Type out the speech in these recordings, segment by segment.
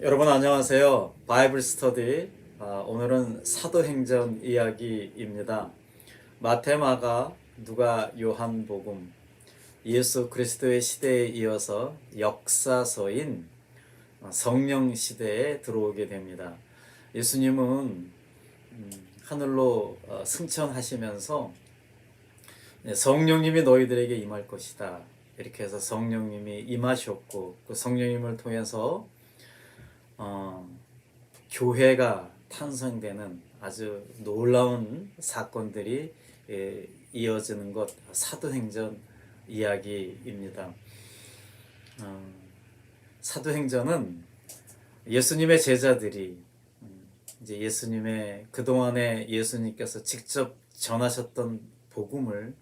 여러분 안녕하세요. 바이블 스터디. 오늘은 사도행전 이야기입니다. 마태, 마가, 누가, 요한복음, 예수 그리스도의 시대에 이어서 역사서인 성령 시대에 들어오게 됩니다. 예수님은 하늘로 승천하시면서 성령님이 너희들에게 임할 것이다. 이렇게 해서 성령님이 임하셨고, 그 성령님을 통해서 교회가 탄생되는 아주 놀라운 사건들이 이어지는 것, 사도행전 이야기입니다. 사도행전은 예수님의 제자들이 이제 예수님의 그동안에 예수님께서 직접 전하셨던 복음을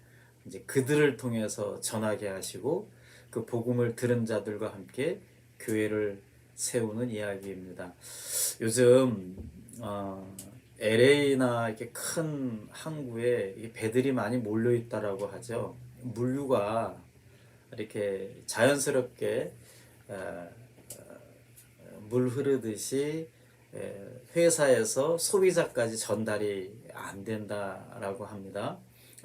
이제 그들을 통해서 전하게 하시고 그 복음을 들은 자들과 함께 교회를 세우는 이야기입니다. 요즘 LA나 이렇게 큰 항구에 배들이 많이 몰려 있다라고 하죠. 물류가 이렇게 자연스럽게 물 흐르듯이 회사에서 소비자까지 전달이 안 된다라고 합니다.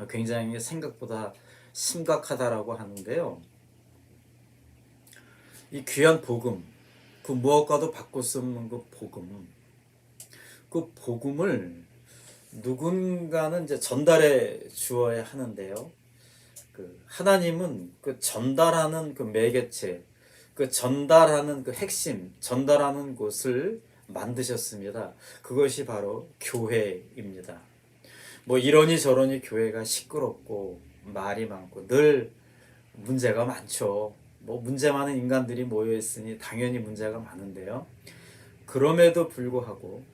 굉장히 생각보다 심각하다라고 하는데요. 이 귀한 복음, 그 무엇과도 바꿀 수 없는 그 복음을 누군가는 이제 전달해 주어야 하는데요. 그 하나님은 그 전달하는 그 매개체, 그 전달하는 그 핵심, 전달하는 곳을 만드셨습니다. 그것이 바로 교회입니다. 뭐 이러니 저러니 교회가 시끄럽고 말이 많고 늘 문제가 많죠. 뭐 문제 많은 인간들이 모여 있으니 당연히 문제가 많은데요. 그럼에도 불구하고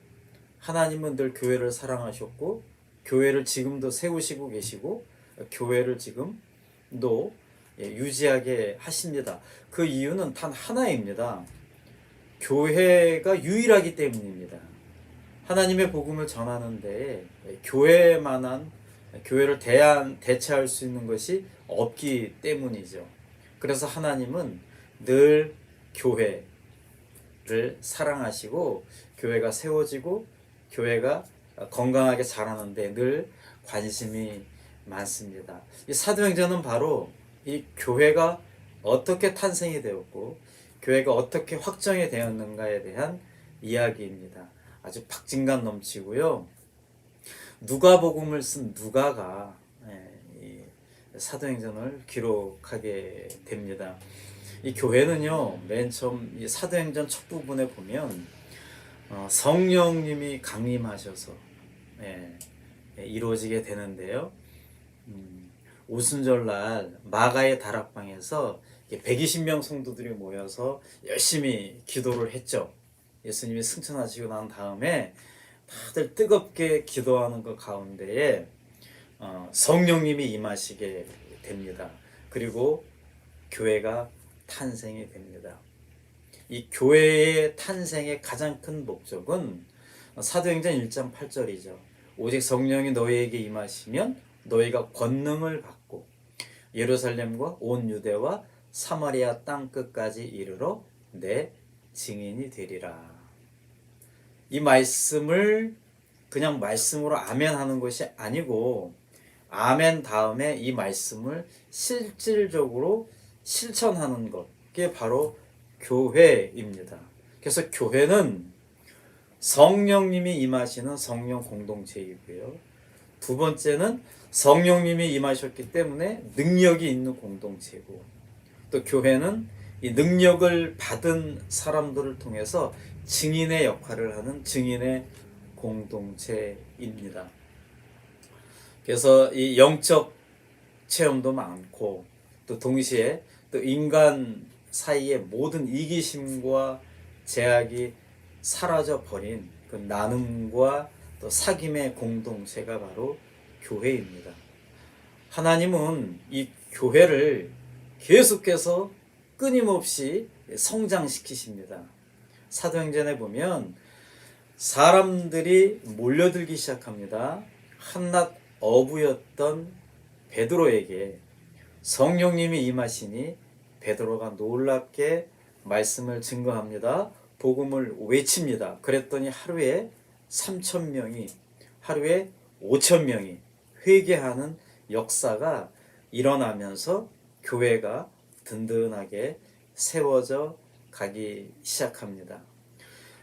하나님은 늘 교회를 사랑하셨고 교회를 지금도 세우시고 계시고 교회를 지금도 유지하게 하십니다. 그 이유는 단 하나입니다. 교회가 유일하기 때문입니다. 하나님의 복음을 전하는데 교회만한 교회를 대체할 수 있는 것이 없기 때문이죠. 그래서 하나님은 늘 교회를 사랑하시고 교회가 세워지고 교회가 건강하게 자라는데 늘 관심이 많습니다. 이 사도행전은 바로 이 교회가 어떻게 탄생이 되었고 교회가 어떻게 확정이 되었는가에 대한 이야기입니다. 아주 박진감 넘치고요. 누가복음을 쓴 누가가 사도행전을 기록하게 됩니다. 이 교회는요, 맨 처음 이 사도행전 첫 부분에 보면 성령님이 강림하셔서 이루어지게 되는데요. 오순절날 마가의 다락방에서 120명 성도들이 모여서 열심히 기도를 했죠. 예수님이 승천하시고 난 다음에 다들 뜨겁게 기도하는 그 가운데에 성령님이 임하시게 됩니다. 그리고 교회가 탄생이 됩니다. 이 교회의 탄생의 가장 큰 목적은 사도행전 1장 8절이죠. 오직 성령이 너희에게 임하시면 너희가 권능을 받고 예루살렘과 온 유대와 사마리아 땅 끝까지 이르러 내 증인이 되리라. 이 말씀을 그냥 말씀으로 아멘 하는 것이 아니고 아멘 다음에 이 말씀을 실질적으로 실천하는 것, 그게 바로 교회입니다. 그래서 교회는 성령님이 임하시는 성령 공동체이고요. 두 번째는 성령님이 임하셨기 때문에 능력이 있는 공동체고, 또 교회는 이 능력을 받은 사람들을 통해서 증인의 역할을 하는 증인의 공동체입니다. 그래서 이 영적 체험도 많고 또 동시에 또 인간 사이의 모든 이기심과 제약이 사라져 버린 그 나눔과 또 사귐의 공동체가 바로 교회입니다. 하나님은 이 교회를 계속해서 끊임없이 성장시키십니다. 사도행전에 보면 사람들이 몰려들기 시작합니다. 한낱 어부였던 베드로에게 성령님이 임하시니 베드로가 놀랍게 말씀을 증거합니다. 복음을 외칩니다. 그랬더니 하루에 3,000명이, 하루에 5,000명이 회개하는 역사가 일어나면서 교회가 든든하게 세워져 가기 시작합니다.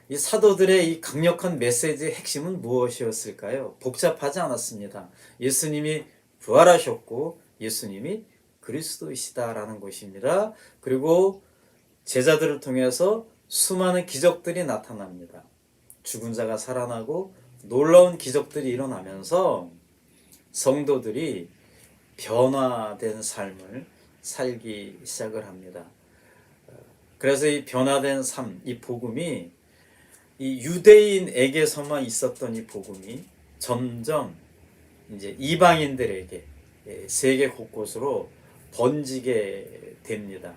이 사도들의 이 강력한 메시지의 핵심은 무엇이었을까요? 복잡하지 않았습니다. 예수님이 부활하셨고 예수님이 그리스도이시다라는 것입니다. 그리고 제자들을 통해서 수많은 기적들이 나타납니다. 죽은 자가 살아나고 놀라운 기적들이 일어나면서 성도들이 변화된 삶을 살기 시작을 합니다. 그래서 이 변화된 삶, 이 복음이 이 유대인에게서만 있었던 이 복음이 점점 이제 이방인들에게 세계 곳곳으로 번지게 됩니다.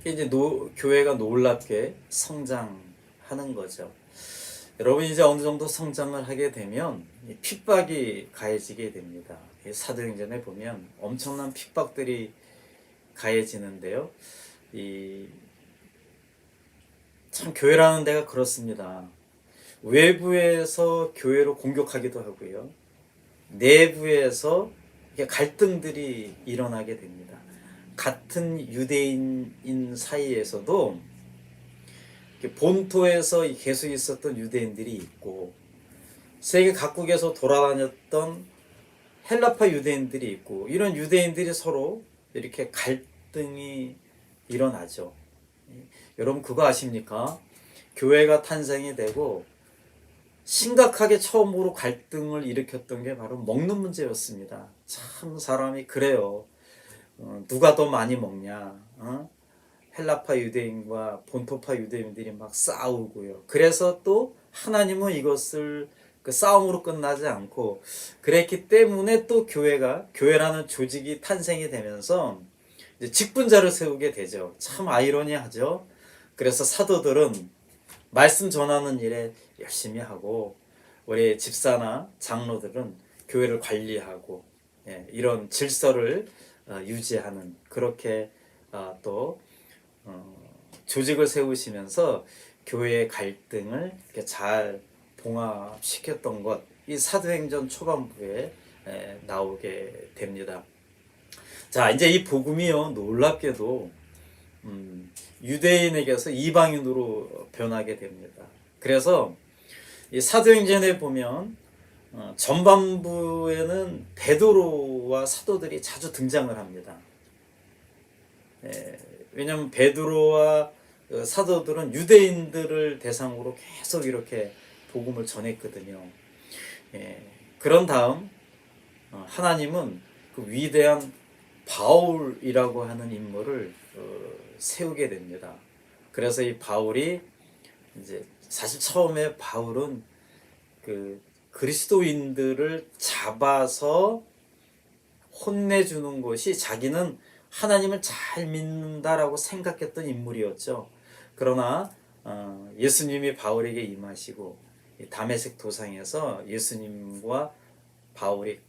이제 교회가 놀랍게 성장하는 거죠. 여러분 이제 어느 정도 성장을 하게 되면 핍박이 가해지게 됩니다. 사도행전에 보면 엄청난 핍박들이 가해지는데요. 참 교회라는 데가 그렇습니다. 외부에서 교회로 공격하기도 하고요. 내부에서 갈등들이 일어나게 됩니다. 같은 유대인인 사이에서도 본토에서 계속 있었던 유대인들이 있고 세계 각국에서 돌아다녔던 헬라파 유대인들이 있고 이런 유대인들이 서로 이렇게 갈등이 일어나죠. 여러분 그거 아십니까? 교회가 탄생이 되고 심각하게 처음으로 갈등을 일으켰던 게 바로 먹는 문제였습니다. 참 사람이 그래요. 누가 더 많이 먹냐? 헬라파 유대인과 본토파 유대인들이 막 싸우고요. 그래서 또 하나님은 이것을 그 싸움으로 끝나지 않고 그랬기 때문에 또 교회라는 조직이 탄생이 되면서 이제 직분자를 세우게 되죠. 참 아이러니하죠. 그래서 사도들은 말씀 전하는 일에 열심히 하고 우리 집사나 장로들은 교회를 관리하고 이런 질서를 유지하는 그렇게 또 조직을 세우시면서 교회의 갈등을 이렇게 잘 봉합시켰던 것, 이 사도행전 초반부에 나오게 됩니다. 자, 이제 이 복음이요 놀랍게도 유대인에게서 이방인으로 변하게 됩니다. 그래서 이 사도행전에 보면 전반부에는 베드로와 사도들이 자주 등장을 합니다. 왜냐하면 베드로와 사도들은 유대인들을 대상으로 계속 이렇게 복음을 전했거든요. 그런 다음 하나님은 그 위대한 바울이라고 하는 인물을 세우게 됩니다. 그래서 이 바울이 이제 사실 처음에 바울은 그 그리스도인들을 잡아서 혼내주는 것이 자기는 하나님을 잘 믿는다라고 생각했던 인물이었죠. 그러나 예수님이 바울에게 임하시고 다메섹 도상에서 예수님과 바울이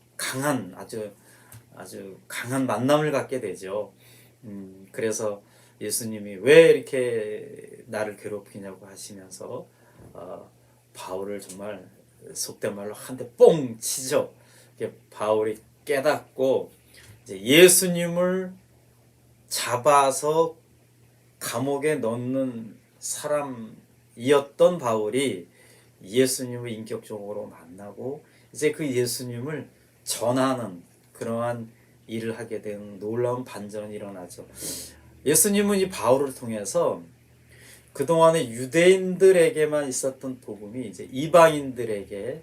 아주 강한 만남을 갖게 되죠. 그래서 예수님이 왜 이렇게 나를 괴롭히냐고 하시면서 바울을 정말 속된 말로 한 대 뽕 치죠. 바울이 깨닫고 이제 예수님을 잡아서 감옥에 넣는 사람이었던 바울이 예수님을 인격적으로 만나고 이제 그 예수님을 전하는 그러한 일을 하게 된 놀라운 반전이 일어나죠. 예수님은 이 바울을 통해서 그동안에 유대인들에게만 있었던 복음이 이제 이방인들에게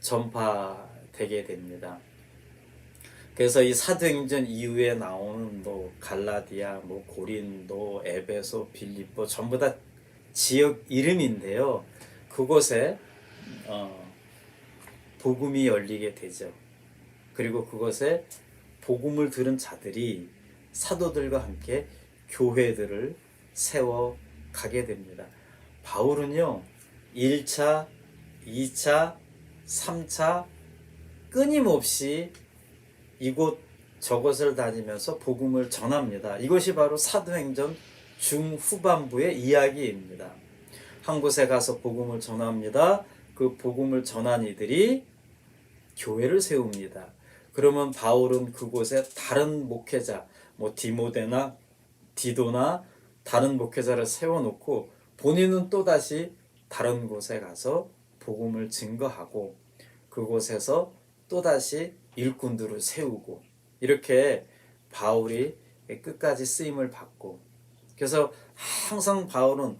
전파되게 됩니다. 그래서 이 사도행전 이후에 나오는 갈라디아, 고린도, 에베소, 빌립보 전부 다 지역 이름인데요. 그곳에 복음이 열리게 되죠. 그리고 그것에 복음을 들은 자들이 사도들과 함께 교회들을 세워 가게 됩니다. 바울은요 1차, 2차, 3차 끊임없이 이곳 저곳을 다니면서 복음을 전합니다. 이것이 바로 사도행전 중후반부의 이야기입니다. 한 곳에 가서 복음을 전합니다. 그 복음을 전한 이들이 교회를 세웁니다. 그러면 바울은 그곳에 다른 목회자, 뭐 디모데나 디도나 다른 목회자를 세워놓고 본인은 또다시 다른 곳에 가서 복음을 증거하고 그곳에서 또다시 일꾼들을 세우고 이렇게 바울이 끝까지 쓰임을 받고 그래서 항상 바울은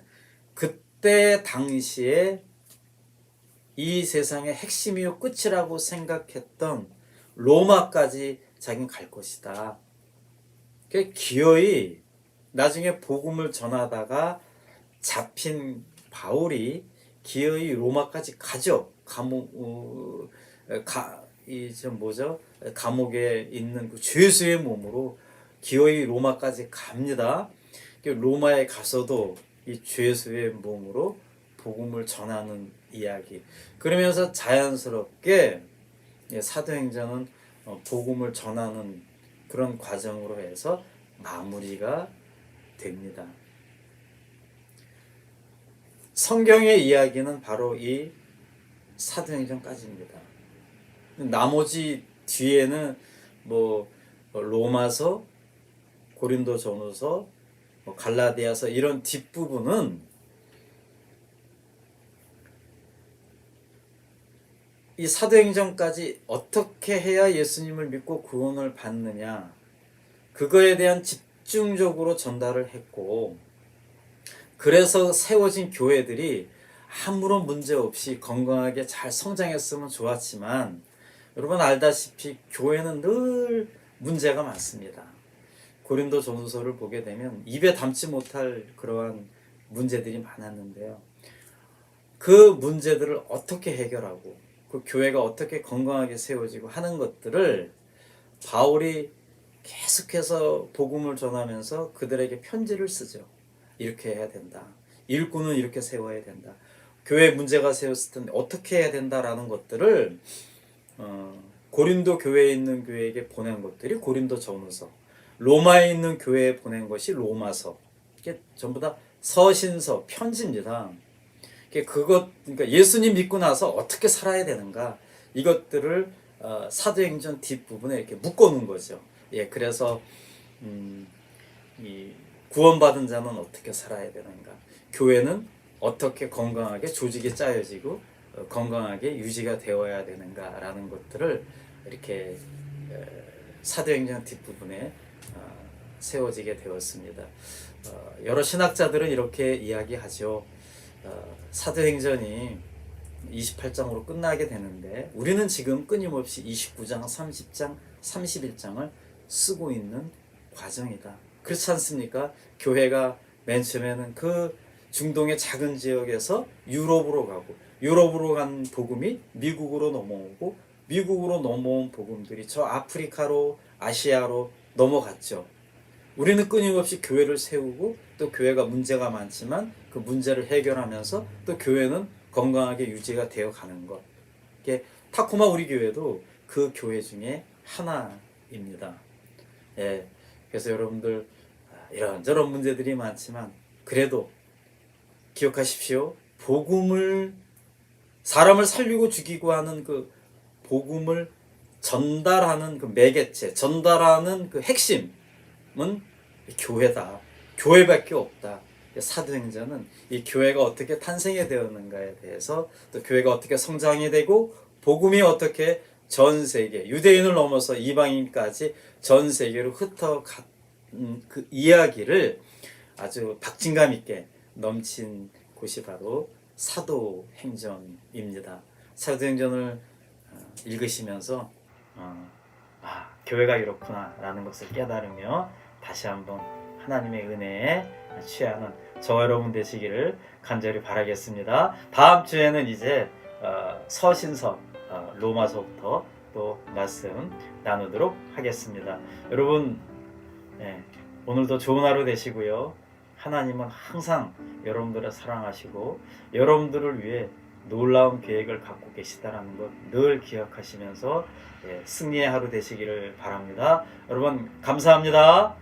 그때 당시에 이 세상의 핵심이요 끝이라고 생각했던 로마까지 자기는 갈 것이다. 기어이 나중에 복음을 전하다가 잡힌 바울이 기어이 로마까지 가죠. 감옥에 있는 그 죄수의 몸으로 기어이 로마까지 갑니다. 로마에 가서도 이 죄수의 몸으로 복음을 전하는 이야기. 그러면서 자연스럽게 사도행전은 복음을 전하는 그런 과정으로 해서 마무리가 됩니다. 성경의 이야기는 바로 이 사도행전까지입니다. 나머지 뒤에는 뭐 로마서, 고린도전후서, 갈라디아서 이런 뒷부분은 이 사도행전까지 어떻게 해야 예수님을 믿고 구원을 받느냐 그거에 대한 집중적으로 전달을 했고 그래서 세워진 교회들이 아무런 문제 없이 건강하게 잘 성장했으면 좋았지만 여러분 알다시피 교회는 늘 문제가 많습니다. 고린도전후서를 보게 되면 입에 담지 못할 그러한 문제들이 많았는데요. 그 문제들을 어떻게 해결하고 그 교회가 어떻게 건강하게 세워지고 하는 것들을 바울이 계속해서 복음을 전하면서 그들에게 편지를 쓰죠. 이렇게 해야 된다. 일꾼은 이렇게 세워야 된다. 교회 문제가 세웠을 때 어떻게 해야 된다라는 것들을 고린도 교회에 있는 교회에게 보낸 것들이 고린도전후서, 로마에 있는 교회에 보낸 것이 로마서. 이게 전부 다 서신서, 편지입니다. 그러니까 예수님 믿고 나서 어떻게 살아야 되는가 이것들을 사도행전 뒷부분에 이렇게 묶어놓은 거죠. 그래서 이 구원받은 자는 어떻게 살아야 되는가, 교회는 어떻게 건강하게 조직이 짜여지고 건강하게 유지가 되어야 되는가라는 것들을 이렇게 사도행전 뒷부분에 세워지게 되었습니다. 여러 신학자들은 이렇게 이야기하죠. 사도행전이 28장으로 끝나게 되는데 우리는 지금 끊임없이 29장, 30장, 31장을 쓰고 있는 과정이다. 그렇지 않습니까? 교회가 맨 처음에는 그 중동의 작은 지역에서 유럽으로 가고 유럽으로 간 복음이 미국으로 넘어오고 미국으로 넘어온 복음들이 저 아프리카로 아시아로 넘어갔죠. 우리는 끊임없이 교회를 세우고 또 교회가 문제가 많지만 그 문제를 해결하면서 또 교회는 건강하게 유지가 되어 가는 것. 이게 타코마 우리 교회도 그 교회 중에 하나입니다. 그래서 여러분들 이런저런 문제들이 많지만 그래도 기억하십시오. 복음을 사람을 살리고 죽이고 하는 그 복음을 전달하는 그 매개체, 전달하는 그 핵심은 교회다. 교회밖에 없다. 사도행전은 이 교회가 어떻게 탄생이 되었는가에 대해서 또 교회가 어떻게 성장이 되고 복음이 어떻게 전 세계 유대인을 넘어서 이방인까지 전 세계로 흩어간 그 이야기를 아주 박진감 있게 넘친 곳이 바로 사도행전입니다. 사도행전을 읽으시면서 교회가 이렇구나 라는 것을 깨달으며 다시 한번 하나님의 은혜에 취하는 저와 여러분 되시기를 간절히 바라겠습니다. 다음 주에는 이제 서신서 로마서부터 또 말씀 나누도록 하겠습니다. 여러분 오늘도 좋은 하루 되시고요. 하나님은 항상 여러분들을 사랑하시고 여러분들을 위해 놀라운 계획을 갖고 계시다는 것 늘 기억하시면서 승리의 하루 되시기를 바랍니다. 여러분 감사합니다.